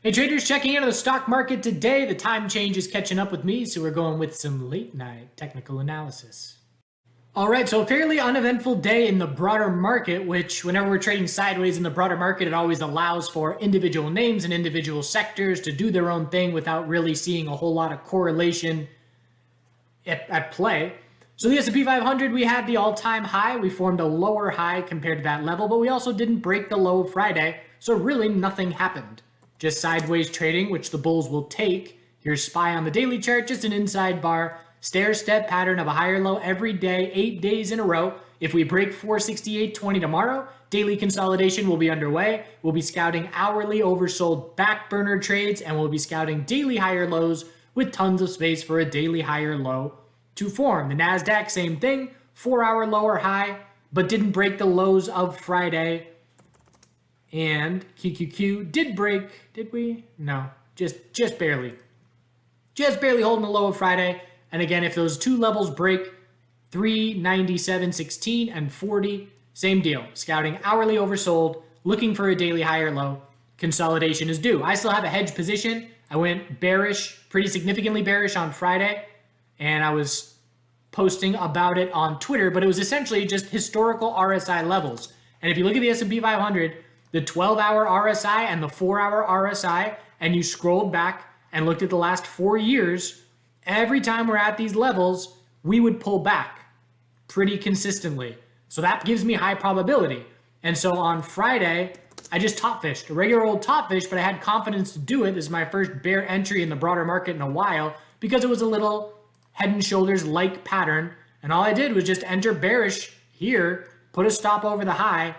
Hey traders, checking into the stock market today. The time change is catching up with me, so we're going with some late night technical analysis. Alright, so a fairly uneventful day in the broader market, which whenever we're trading sideways in the broader market, it always allows for individual names and individual sectors to do their own thing without really seeing a whole lot of correlation at play. So the S&P 500, we had the all-time high. We formed a lower high compared to that level, but we also didn't break the low Friday, so really nothing happened. Just sideways trading, which the bulls will take. Here's SPY on the daily chart, just an inside bar, stair-step pattern of a higher low every day, 8 days in a row. If we break 468.20 tomorrow, daily consolidation will be underway. We'll be scouting hourly oversold back burner trades, and we'll be scouting daily higher lows with tons of space for a daily higher low to form. The NASDAQ, same thing, 4-hour lower high, but didn't break the lows of Friday. And QQQ did break, did we? No, just barely. Just barely holding the low of Friday. And again, if those two levels break, 397.16 and 40, same deal. Scouting hourly oversold, looking for a daily higher low. Consolidation is due. I still have a hedge position. I went bearish, pretty significantly bearish on Friday, and I was posting about it on Twitter, but it was essentially just historical RSI levels. And if you look at the S&P 500, the 12-hour RSI and the 4-hour RSI, and you scrolled back and looked at the last 4 years, every time we're at these levels, we would pull back pretty consistently. So that gives me high probability. And so on Friday, I just top fished, a regular old top fish, but I had confidence to do it. This is my first bear entry in the broader market in a while because it was a little head and shoulders like pattern. And all I did was just enter bearish here, put a stop over the high,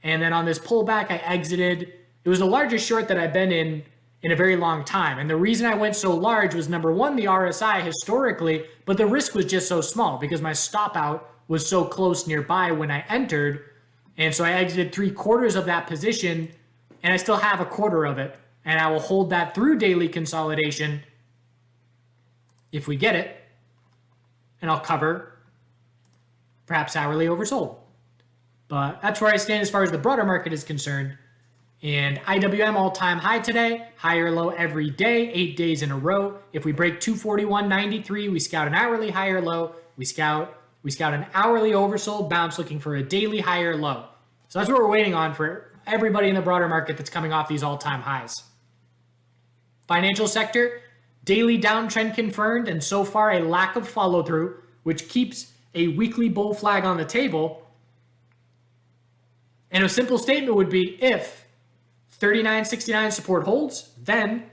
and then on this pullback, I exited. It was the largest short that I've been in a very long time. And the reason I went so large was, number one, the RSI historically, but the risk was just so small because my stop out was so close nearby when I entered. And so I exited 3/4 of that position, and I still have 1/4 of it. And I will hold that through daily consolidation if we get it. And I'll cover perhaps hourly oversold. But that's where I stand as far as the broader market is concerned. And IWM all-time high today, higher low every day, 8 days in a row. If we break 241.93, we scout an hourly higher low. We scout an hourly oversold bounce looking for a daily higher low. So that's what we're waiting on for everybody in the broader market that's coming off these all-time highs. Financial sector, daily downtrend confirmed, and so far a lack of follow-through, which keeps a weekly bull flag on the table. And a simple statement would be, if 39.69 support holds, then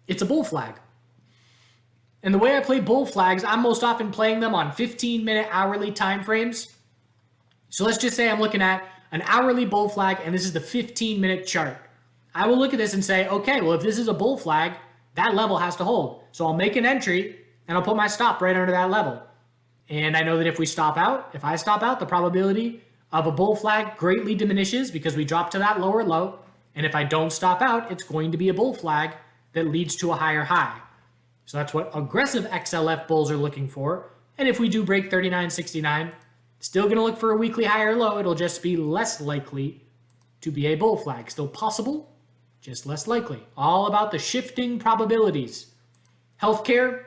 it's a bull flag. And the way I play bull flags, I'm most often playing them on 15-minute hourly time frames. So let's just say I'm looking at an hourly bull flag, and this is the 15-minute chart. I will look at this and say, okay, well, if this is a bull flag, that level has to hold. So I'll make an entry, and I'll put my stop right under that level. And I know that if I stop out, the probability of a bull flag greatly diminishes because we drop to that lower low. And if I don't stop out, it's going to be a bull flag that leads to a higher high. So that's what aggressive XLF bulls are looking for. And if we do break 39.69, still going to look for a weekly higher low. It'll just be less likely to be a bull flag. Still possible, just less likely. All about the shifting probabilities. Healthcare,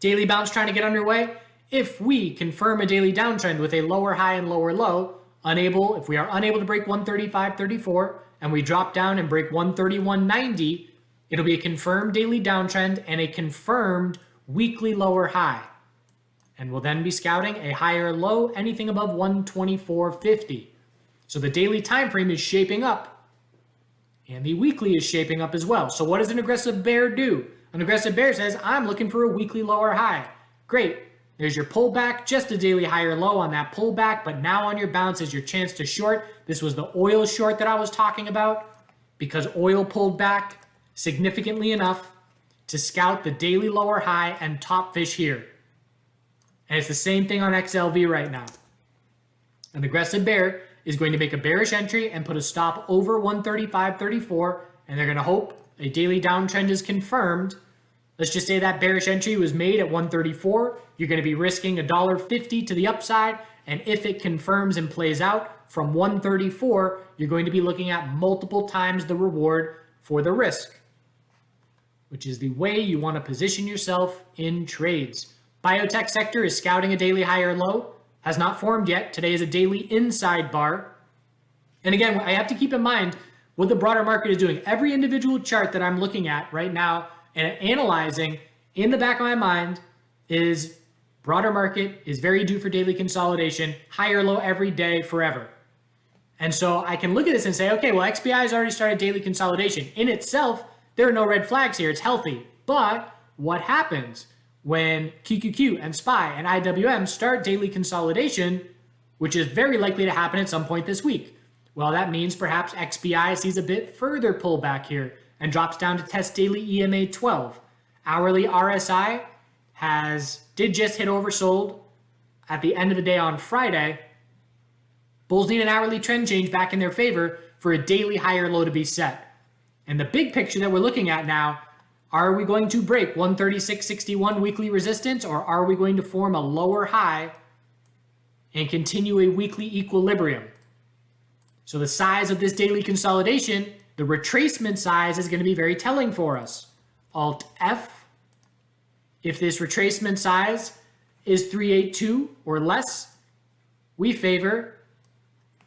daily bounce trying to get underway. If we confirm a daily downtrend with a lower high and lower low, if we are unable to break 135.34 and we drop down and break 131.90, it'll be a confirmed daily downtrend and a confirmed weekly lower high. And we'll then be scouting a higher low, anything above 124.50. So the daily time frame is shaping up, and the weekly is shaping up as well. So what does an aggressive bear do? An aggressive bear says, I'm looking for a weekly lower high. Great. There's your pullback, just a daily higher low on that pullback, but now on your bounce is your chance to short. This was the oil short that I was talking about because oil pulled back significantly enough to scout the daily lower high and top fish here. And it's the same thing on XLV right now. An aggressive bear is going to make a bearish entry and put a stop over 135.34, and they're going to hope a daily downtrend is confirmed. Let's just say that bearish entry was made at 134. You're going to be risking $1.50 to the upside. And if it confirms and plays out from 134, you're going to be looking at multiple times the reward for the risk. which is the way you want to position yourself in trades. Biotech sector is scouting a daily high or low, has not formed yet. Today is a daily inside bar. And again, I have to keep in mind what the broader market is doing. Every individual chart that I'm looking at right now and analyzing in the back of my mind is broader market is very due for daily consolidation, high or low every day forever. And so I can look at this and say, okay, well, XBI has already started daily consolidation. In itself, there are no red flags here. It's healthy. But what happens when QQQ and SPY and IWM start daily consolidation, which is very likely to happen at some point this week? Well, that means perhaps XBI sees a bit further pullback here and drops down to test daily EMA 12. Hourly RSI did just hit oversold at the end of the day on Friday. Bulls need an hourly trend change back in their favor for a daily higher low to be set. And the big picture that we're looking at now, are we going to break 136.61 weekly resistance, or are we going to form a lower high and continue a weekly equilibrium? So the size of this daily consolidation, the retracement size, is going to be very telling for us. Alt F, if this retracement size is 382 or less, we favor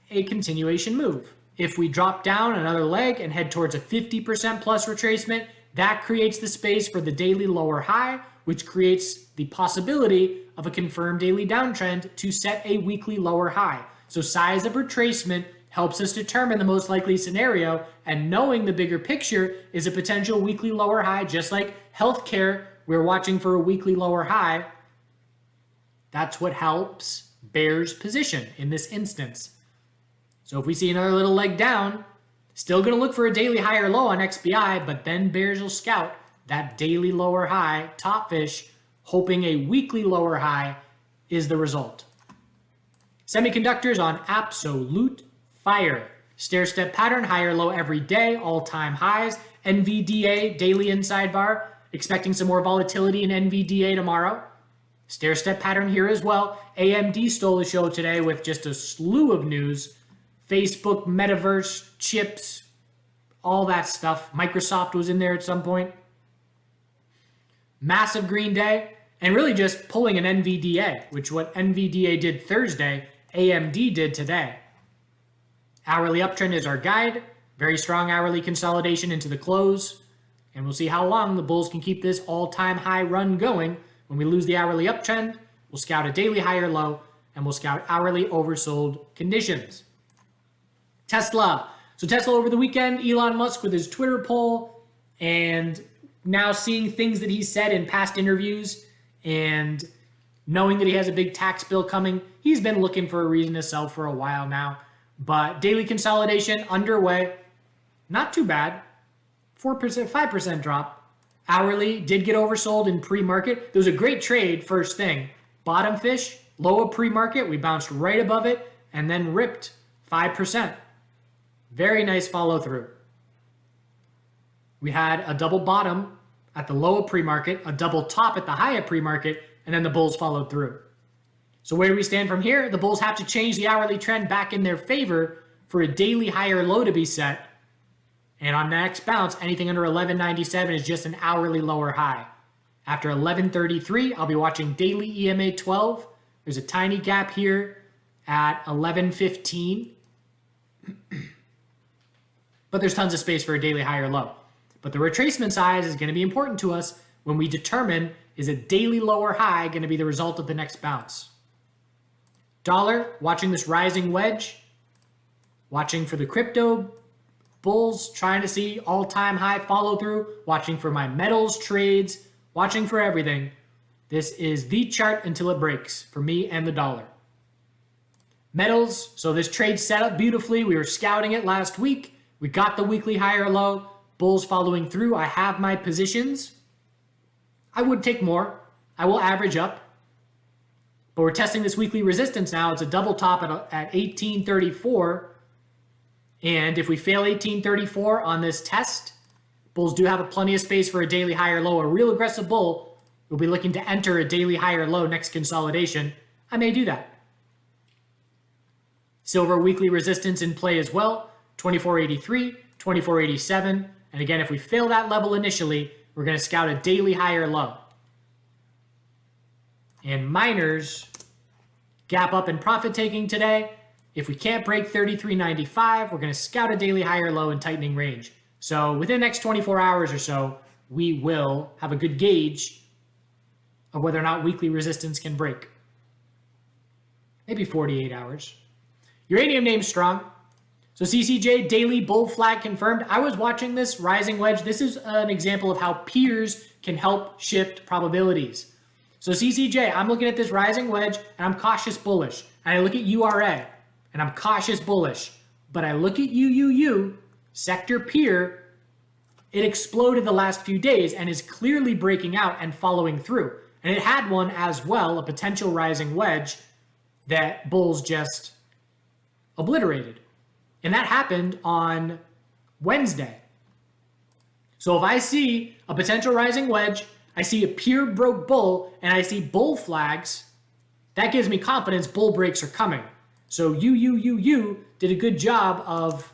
a continuation move. If we drop down another leg and head towards a 50% plus retracement, that creates the space for the daily lower high, which creates the possibility of a confirmed daily downtrend to set a weekly lower high. So size of retracement helps us determine the most likely scenario, and knowing the bigger picture is a potential weekly lower high, just like healthcare, we're watching for a weekly lower high. That's what helps bears position in this instance. So if we see another little leg down, still going to look for a daily high or low on XBI, but then bears will scout that daily lower high, top fish, hoping a weekly lower high is the result. Semiconductors on absolute fire. Stair-step pattern, high or low every day, all-time highs. NVDA, daily inside bar. Expecting some more volatility in NVDA tomorrow. Stair-step pattern here as well. AMD stole the show today with just a slew of news. Facebook, metaverse, chips, all that stuff. Microsoft was in there at some point. Massive green day, and really just pulling an NVDA, which what NVDA did Thursday, AMD did today. Hourly uptrend is our guide. Very strong hourly consolidation into the close. And we'll see how long the bulls can keep this all-time high run going. When we lose the hourly uptrend, we'll scout a daily high or low, and we'll scout hourly oversold conditions. Tesla. So Tesla over the weekend, Elon Musk with his Twitter poll, and now seeing things that he said in past interviews and knowing that he has a big tax bill coming, he's been looking for a reason to sell for a while now. But daily consolidation underway, not too bad. 4%, 5% drop. Hourly did get oversold in pre-market. There was a great trade first thing. Bottom fish, low of pre-market, we bounced right above it and then ripped 5%. Very nice follow through. We had a double bottom at the low of pre-market, a double top at the high of pre-market, and then the bulls followed through. So where do we stand from here? The bulls have to change the hourly trend back in their favor for a daily higher low to be set. And on the next bounce, anything under 1197 is just an hourly lower high. After 1133, I'll be watching daily EMA 12. There's a tiny gap here at 1115. But there's tons of space for a daily high or low. But the retracement size is going to be important to us when we determine, is a daily lower high going to be the result of the next bounce? Dollar, watching this rising wedge, watching for the crypto bulls, trying to see all-time high follow through, watching for my metals trades, watching for everything. This is the chart until it breaks for me and the dollar. Metals, so this trade set up beautifully. We were scouting it last week. We got the weekly high or low. Bulls following through. I have my positions. I would take more. I will average up. But we're testing this weekly resistance now. It's a double top at 1834. And if we fail 1834 on this test, bulls do have plenty of space for a daily high or low. A real aggressive bull will be looking to enter a daily high or low next consolidation. I may do that. Silver weekly resistance in play as well. 2483, 2487. And again, if we fail that level initially, we're going to scout a daily high or low. And miners, gap up in profit taking today. If we can't break 33.95, we're going to scout a daily high or low in tightening range. So within the next 24 hours or so, we will have a good gauge of whether or not weekly resistance can break. Maybe 48 hours. Uranium name strong. So CCJ daily bull flag confirmed. I was watching this rising wedge. This is an example of how peers can help shift probabilities. So CCJ, I'm looking at this rising wedge and I'm cautious bullish. And I look at URA and I'm cautious bullish. But I look at UUU, sector peer, it exploded the last few days and is clearly breaking out and following through. And it had one as well, a potential rising wedge that bulls just obliterated. And that happened on Wednesday. So if I see a potential rising wedge, I see a peer broke bull, and I see bull flags, that gives me confidence bull breaks are coming. So UUUU did a good job of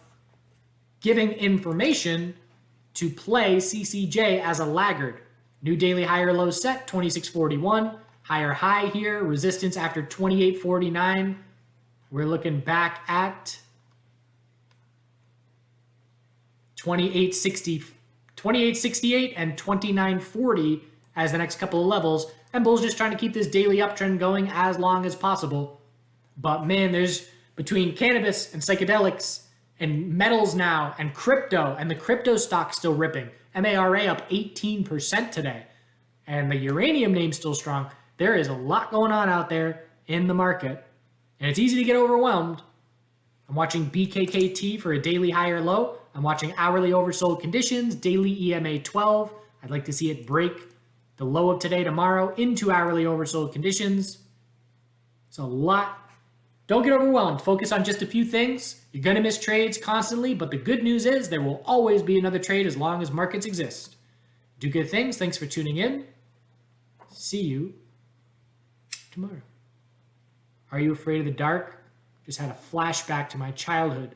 giving information to play CCJ as a laggard. New daily high or low set, 26.41. Higher high here, resistance after 28.49. We're looking back at 28.68 and 29.40 as the next couple of levels. And bull's just trying to keep this daily uptrend going as long as possible. But man, there's between cannabis and psychedelics and metals now and crypto, and the crypto stock still ripping. MARA up 18% today. And the uranium name's still strong. There is a lot going on out there in the market. And it's easy to get overwhelmed. I'm watching BKKT for a daily high or low. I'm watching hourly oversold conditions, daily EMA 12. I'd like to see it break the low of today, tomorrow, into hourly oversold conditions. It's a lot. Don't get overwhelmed. Focus on just a few things. You're going to miss trades constantly, but the good news is there will always be another trade as long as markets exist. Do good things. Thanks for tuning in. See you tomorrow. Are you afraid of the dark? Just had a flashback to my childhood.